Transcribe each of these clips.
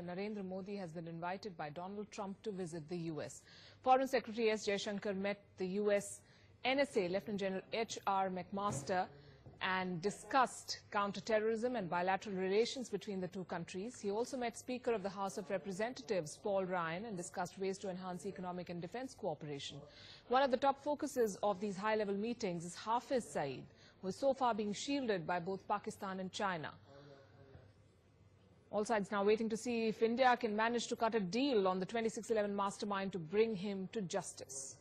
Narendra Modi has been invited by Donald Trump to visit the U.S. Foreign Secretary S. Jaishankar met the U.S. NSA Lieutenant General H.R. McMaster and discussed counter-terrorism and bilateral relations between the two countries. He also met Speaker of the House of Representatives Paul Ryan and discussed ways to enhance economic and defense cooperation. One of the top focuses of these high-level meetings is Hafiz Saeed, who is so far being shielded by both Pakistan and China. All sides now waiting to see if India can manage to cut a deal on the 2611 mastermind to bring him to justice.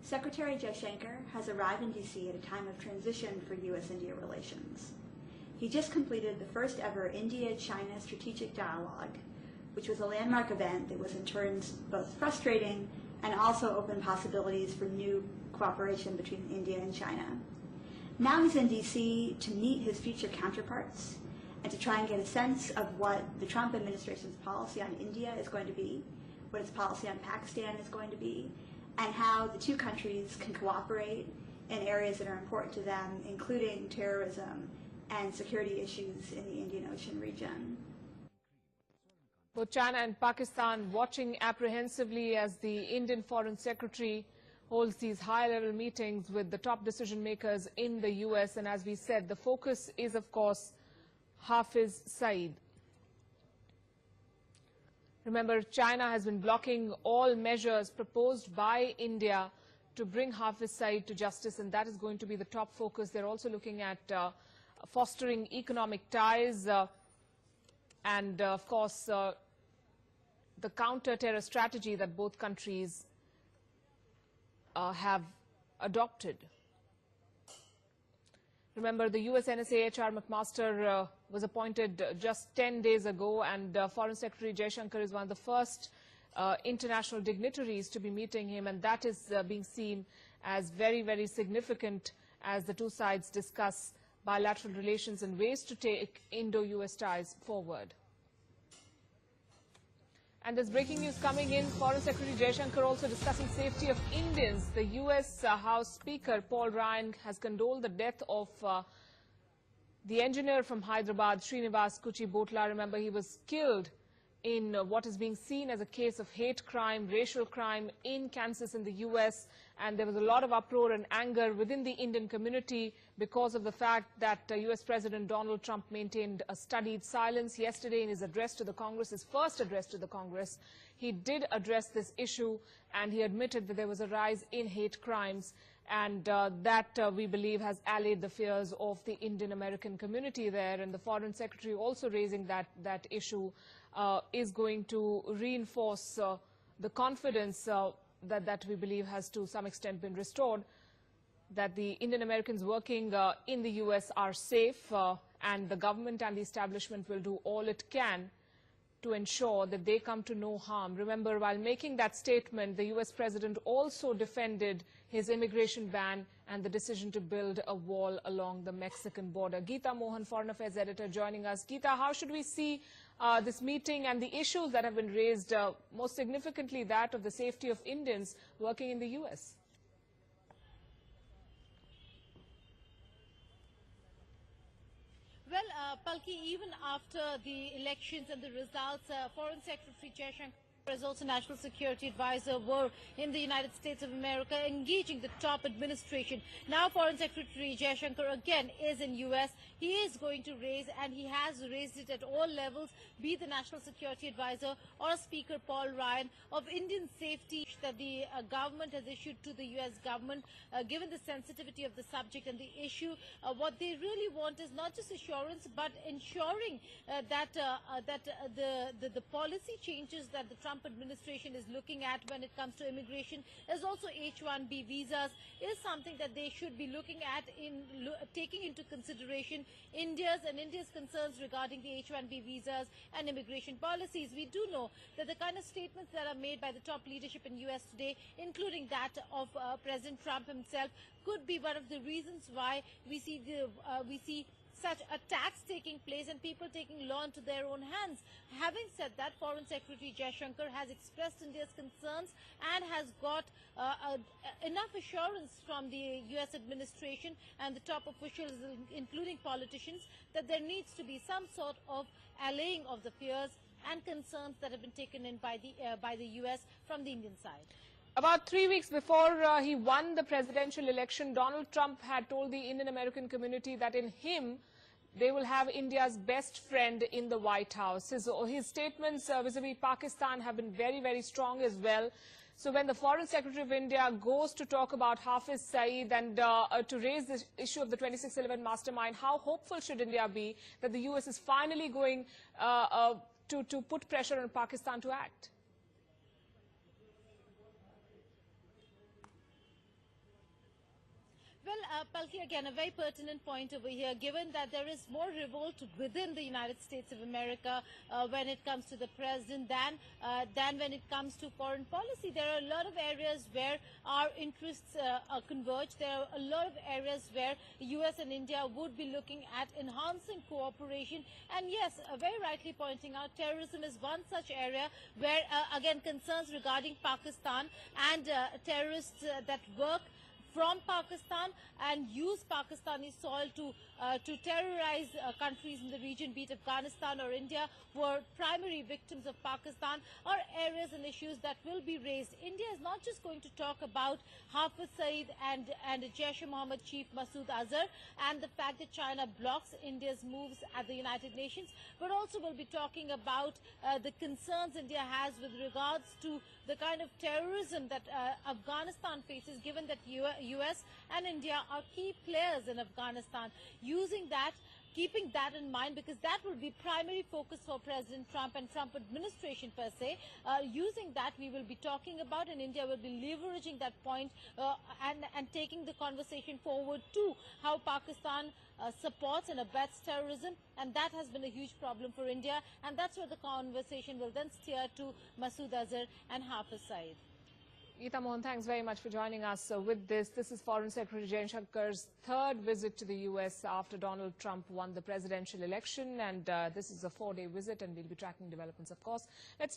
Secretary Jaishankar has arrived in D.C. at a time of transition for U.S.-India relations. He just completed the first ever India-China strategic dialogue, which was a landmark event that was in turns both frustrating and also opened possibilities for new cooperation between India and China. Now he's in D.C. to meet his future counterparts and to try and get a sense of what the Trump administration's policy on India is going to be, what its policy on Pakistan is going to be, and how the two countries can cooperate in areas that are important to them, including terrorism and security issues in the Indian Ocean region. Both China and Pakistan watching apprehensively as the Indian Foreign Secretary holds these high-level meetings with the top decision makers in the U.S. And as we said, the focus is, of course, Hafiz Saeed. Remember, China has been blocking all measures proposed by India to bring Hafiz Saeed to justice, and that is going to be the top focus. They're also looking at fostering economic ties and, of course, the counter-terror strategy that both countries have adopted. Remember, the U.S. NSA H.R. McMaster was appointed just 10 days ago, and Foreign Secretary Jaishankar is one of the first international dignitaries to be meeting him, and that is being seen as very, very significant as the two sides discuss bilateral relations and ways to take Indo-U.S. ties forward. And there's breaking news coming in. Foreign Secretary Jaishankar also discussing safety of Indians. The U.S. House Speaker Paul Ryan has condoled the death of the engineer from Hyderabad, Srinivas Kuchibotla. Remember, he was killed in what is being seen as a case of hate crime, racial crime in Kansas in the U.S. And there was a lot of uproar and anger within the Indian community because of the fact that U.S. President Donald Trump maintained a studied silence. Yesterday, in his address to the Congress, his first address to the Congress, he did address this issue, and he admitted that there was a rise in hate crimes, and that we believe has allayed the fears of the Indian American community there. And the Foreign Secretary also raising that issue is going to reinforce the confidence that we believe has to some extent been restored, that the Indian Americans working in the U.S. are safe, and the government and the establishment will do all it can to ensure that they come to no harm. Remember, while making that statement, the U.S. President also defended his immigration ban and the decision to build a wall along the Mexican border. Geeta Mohan, Foreign Affairs Editor, joining us. Geeta, how should we see this meeting and the issues that have been raised, most significantly that of the safety of Indians working in the U.S.? Well, Palki, even after the elections and the results, Foreign Secretary Jaishankar, as also National Security Advisor, were in the United States of America engaging the top administration. Now Foreign Secretary Jaishankar again is in U.S. He is going to raise, and he has raised it at all levels, be the National Security Advisor or Speaker Paul Ryan, of Indian safety that the government has issued to the U.S. government, given the sensitivity of the subject and the issue. What they really want is not just assurance, but ensuring that the policy changes that the Trump administration is looking at when it comes to immigration, as also H-1B visas, is something that they should be looking at in taking into consideration India's concerns regarding the H-1B visas and immigration policies. We do know that the kind of statements that are made by the top leadership in U.S. today, including that of President Trump himself, could be one of the reasons why we see such attacks taking place and people taking law into their own hands. Having said that, Foreign Secretary Jaishankar has expressed India's concerns and has got enough assurance from the US administration and the top officials, including politicians, that there needs to be some sort of allaying of the fears and concerns that have been taken in by the US from the Indian side. About 3 weeks before he won the presidential election, Donald Trump had told the Indian American community that in him, they will have India's best friend in the White House. His statements vis-a-vis Pakistan have been very, very strong as well. So when the Foreign Secretary of India goes to talk about Hafiz Saeed and to raise the issue of the 2611 mastermind, how hopeful should India be that the US is finally going to put pressure on Pakistan to act? Well, Palki, again, a very pertinent point over here, given that there is more revolt within the United States of America when it comes to the president than when it comes to foreign policy. There are a lot of areas where our interests converge. There are a lot of areas where US and India would be looking at enhancing cooperation. And yes, very rightly pointing out, terrorism is one such area where, again, concerns regarding Pakistan and terrorists that work from Pakistan and use Pakistani soil to terrorize countries in the region, be it Afghanistan or India, who are primary victims of Pakistan, are areas and issues that will be raised. India is not just going to talk about Hafiz Saeed and Jaish-e-Mohammed chief Masood Azhar and the fact that China blocks India's moves at the United Nations, but also will be talking about the concerns India has with regards to the kind of terrorism that Afghanistan faces, given that US and India are key players in Afghanistan. Using that, keeping that in mind, because that will be primary focus for President Trump and Trump administration per se. Using that, we will be talking about, and India will be leveraging that point and taking the conversation forward to how Pakistan supports and abets terrorism, and that has been a huge problem for India, and that's where the conversation will then steer to Masood Azhar and Hafiz Saeed. Geeta Mohan, thanks very much for joining us with this. This is Foreign Secretary Jaishankar's third visit to the US after Donald Trump won the presidential election, and this is a 4-day visit, and we'll be tracking developments, of course. Let's